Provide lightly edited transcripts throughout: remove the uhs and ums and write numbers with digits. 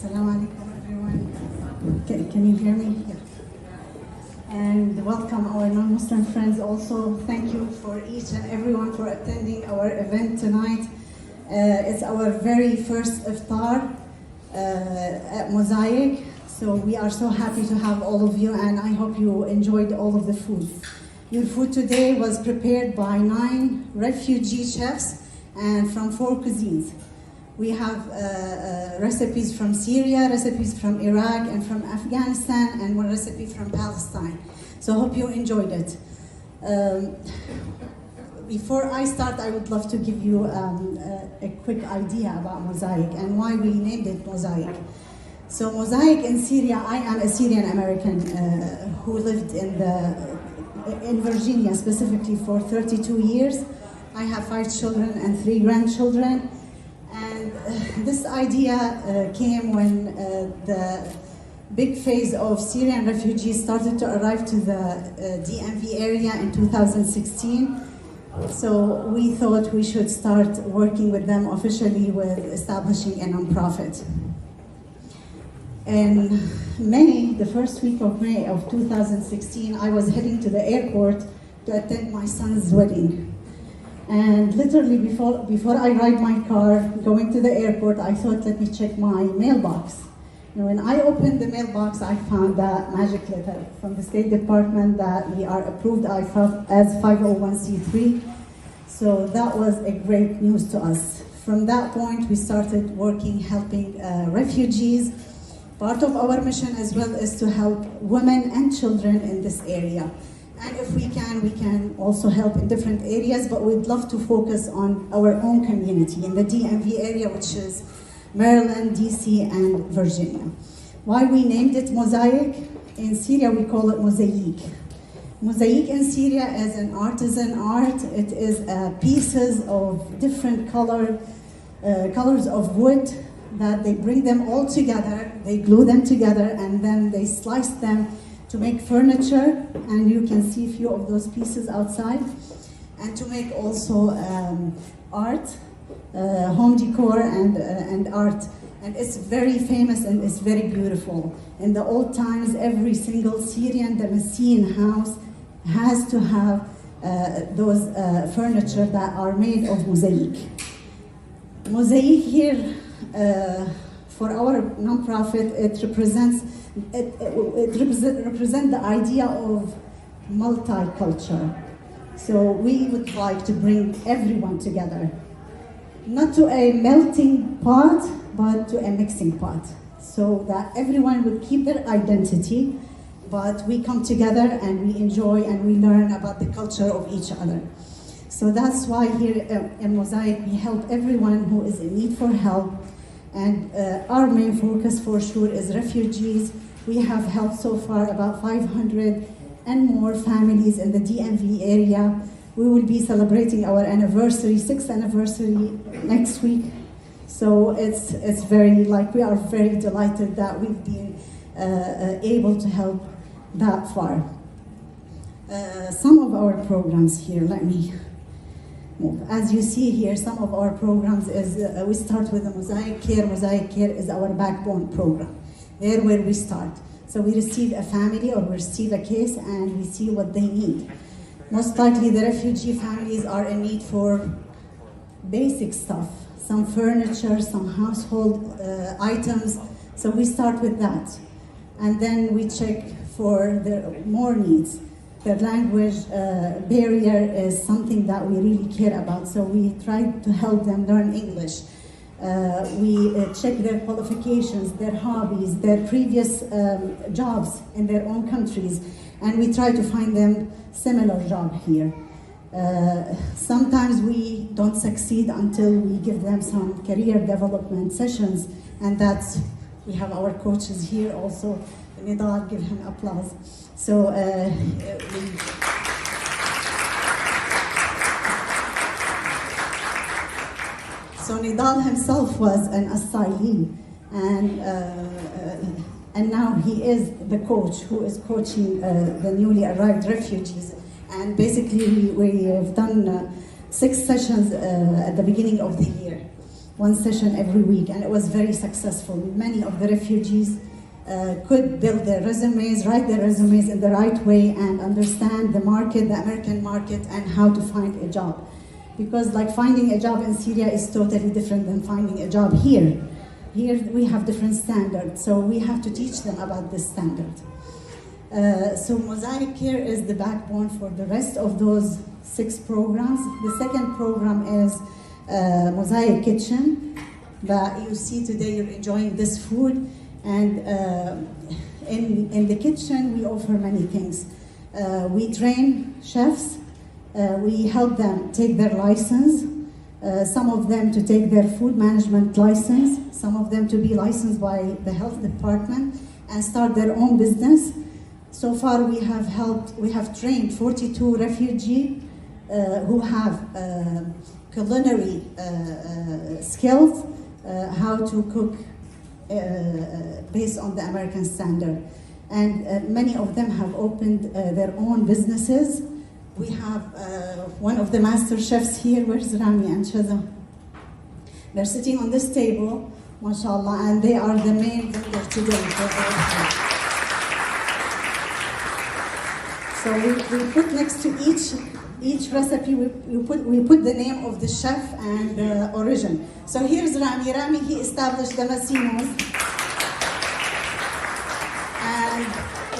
Assalamu alaikum, everyone. Can you hear me? Yeah. And welcome our non-Muslim friends also. Thank you for each and everyone for attending our event tonight. It's our very first iftar at Mosaic. So we are so happy to have all of you, and I hope you enjoyed all of the food. Your food today was prepared by 9 refugee chefs and from 4 cuisines. We have recipes from Syria, recipes from Iraq and from Afghanistan, and 1 recipe from Palestine. So I hope you enjoyed it. Before I start, I would love to give you a quick idea about Mosaic and why we named it Mosaic. So Mosaic in Syria, I am a Syrian American who lived in Virginia specifically for 32 years. I have 5 children and 3 grandchildren. And this idea came when the big phase of Syrian refugees started to arrive to the DMV area in 2016. So we thought we should start working with them officially with establishing a nonprofit. In May, the first week of May of 2016, I was heading to the airport to attend my son's wedding. And literally before I ride my car going to the airport, I thought, let me check my mailbox. And when I opened the mailbox, I found that magic letter from the State Department that we are approved as 501c3. So that was a great news to us. From that point, we started working, helping refugees. Part of our mission as well is to help women and children in this area. And if we can also help in different areas, but we'd love to focus on our own community in the DMV area, which is Maryland, DC, and Virginia. Why we named it Mosaic? In Syria, we call it Mosaic. Mosaic in Syria is an artisan art. It is pieces of different colors of wood that they bring them all together, they glue them together, and then they slice them to make furniture, and you can see a few of those pieces outside, and to make also art, home decor and art. And it's very famous and it's very beautiful. In the old times, every single Syrian Damascene house has to have those furniture that are made of mosaic. Mosaic here, for our nonprofit, it represents the idea of multicultural. So we would like to bring everyone together, not to a melting pot, but to a mixing pot, so that everyone would keep their identity, but we come together and we enjoy and we learn about the culture of each other. So that's why here in Mosaic we help everyone who is in need for help. And our main focus for sure is refugees. We have helped so far about 500 and more families in the DMV area. We will be celebrating our anniversary, 6th anniversary next week. So it's very, we are very delighted that we've been able to help that far. Some of our programs here, let me move. As you see here, some of our programs is, we start with the Mosaic Care. Mosaic Care is our backbone program. There where we start. So we receive a family or we receive a case and we see what they need. Most likely the refugee families are in need for basic stuff, some furniture, some household items. So we start with that. And then we check for their more needs. The language barrier is something that we really care about, so we try to help them learn English. We check their qualifications, their hobbies, their previous jobs in their own countries, and we try to find them similar job here. Sometimes we don't succeed until we give them some career development sessions, and that's, we have our coaches here also. Nidal, give him applause. So so Nidal himself was an asylee, and now he is the coach who is coaching the newly arrived refugees. And basically we have done 6 sessions at the beginning of the year. one session every week, and it was very successful. Many of the refugees could build their resumes, write their resumes in the right way, and understand the market, the American market, and how to find a job. Because like finding a job in Syria is totally different than finding a job here. Here we have different standards, so we have to teach them about this standard. So Mosaic Care is the backbone for the rest of those 6 programs. The second program is Mosaic Kitchen. That you see today, you're enjoying this food. And in the kitchen, we offer many things. We train chefs. We help them take their license. Some of them to take their food management license. Some of them to be licensed by the health department and start their own business. So far, we have trained 42 refugees who have culinary skills, how to cook based on the American standard. And many of them have opened their own businesses. We have one of the master chefs here. Where's Rami and Shaza? They're sitting on this table, mashallah, and they are the main vendor today for our food. So we put next to each recipe, we put the name of the chef and the origin. So here's Rami. Rami, he established the Massinos. And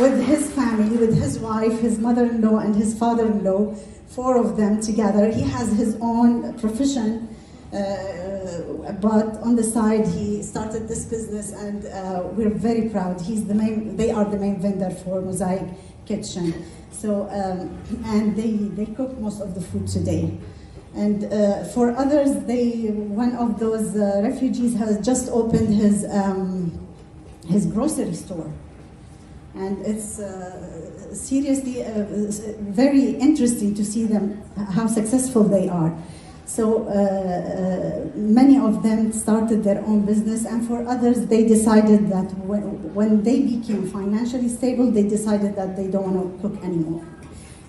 with his family, with his wife, his mother-in-law, and his father-in-law, 4 of them together. He has his own profession, but on the side, he started this business, and we're very proud. They are the main vendor for Mosaic Kitchen. So, and they cook most of the food today. And for others, one of those refugees has just opened his grocery store. And it's seriously very interesting to see them, how successful they are. So many of them started their own business, and for others, they decided that when they became financially stable, they decided that they don't want to cook anymore.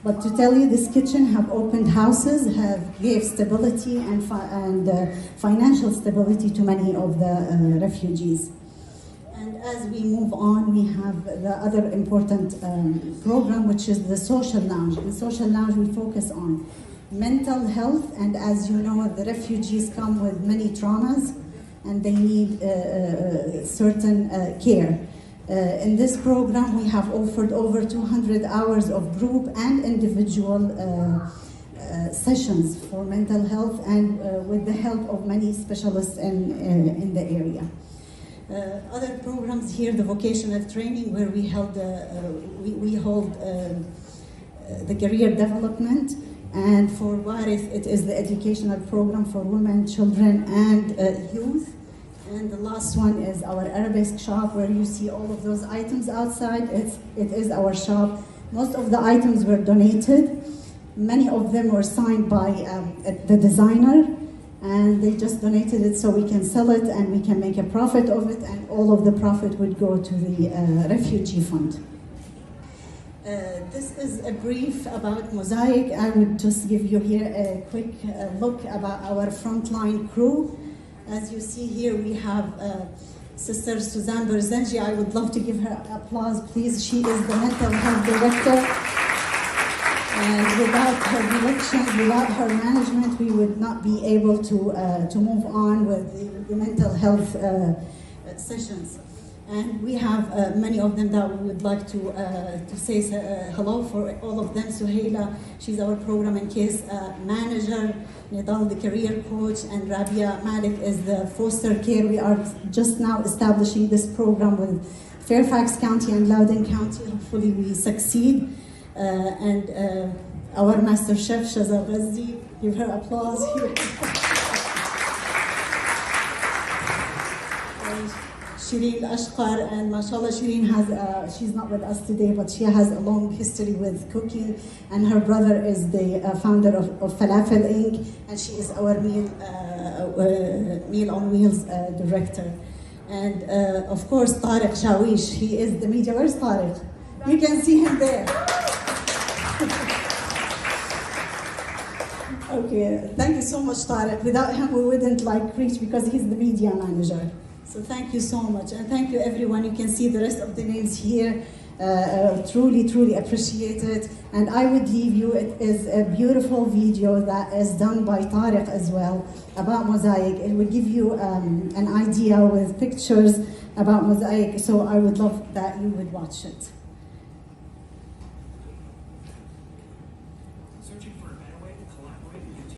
But to tell you, this kitchen have opened houses, gave stability and financial stability to many of the refugees. And as we move on, we have the other important program, which is the social lounge. In social lounge, we focus on mental health, and as you know, the refugees come with many traumas, and they need certain care. In this program, we have offered over 200 hours of group and individual sessions for mental health, and with the help of many specialists in the area. Other programs here, the vocational training, where we hold the career development, and for Warith, it is the educational program for women, children, and youth. And the last one is our Arabic shop, where you see all of those items outside. It is our shop. Most of the items were donated. Many of them were signed by the designer, and they just donated it so we can sell it and we can make a profit of it, and all of the profit would go to the refugee fund. This is a brief about Mosaic. I would just give you here a quick look about our frontline crew. As you see here, we have Sister Suzanne Berzenji. I would love to give her applause, please. She is the mental health director. And without her direction, without her management, we would not be able to move on with the mental health sessions. And we have many of them that we would like to say hello for all of them. Suhaila, she's our program and case manager. Nidal, the career coach, and Rabia Malik is the foster care. We are just now establishing this program with Fairfax County and Loudoun County. Hopefully we succeed. And our master chef, Shaza Ghazi, give her applause here. Shireen Ashqar, and mashallah, Shireen has, she's not with us today, but she has a long history with cooking, and her brother is the founder of Falafel Inc., and she is our Meal on Wheels director. And of course, Tariq Shawish, he is the media. Where's Tariq? You can see him there. Okay, thank you so much, Tariq. Without him, we wouldn't reach because he's the media manager. So thank you so much, and thank you everyone. You can see the rest of the names here. Truly, truly appreciate it. And I would leave you. It is a beautiful video that is done by Tariq as well about mosaic. It will give you an idea with pictures about mosaic. So I would love that you would watch it. Searching for a better way to collaborate and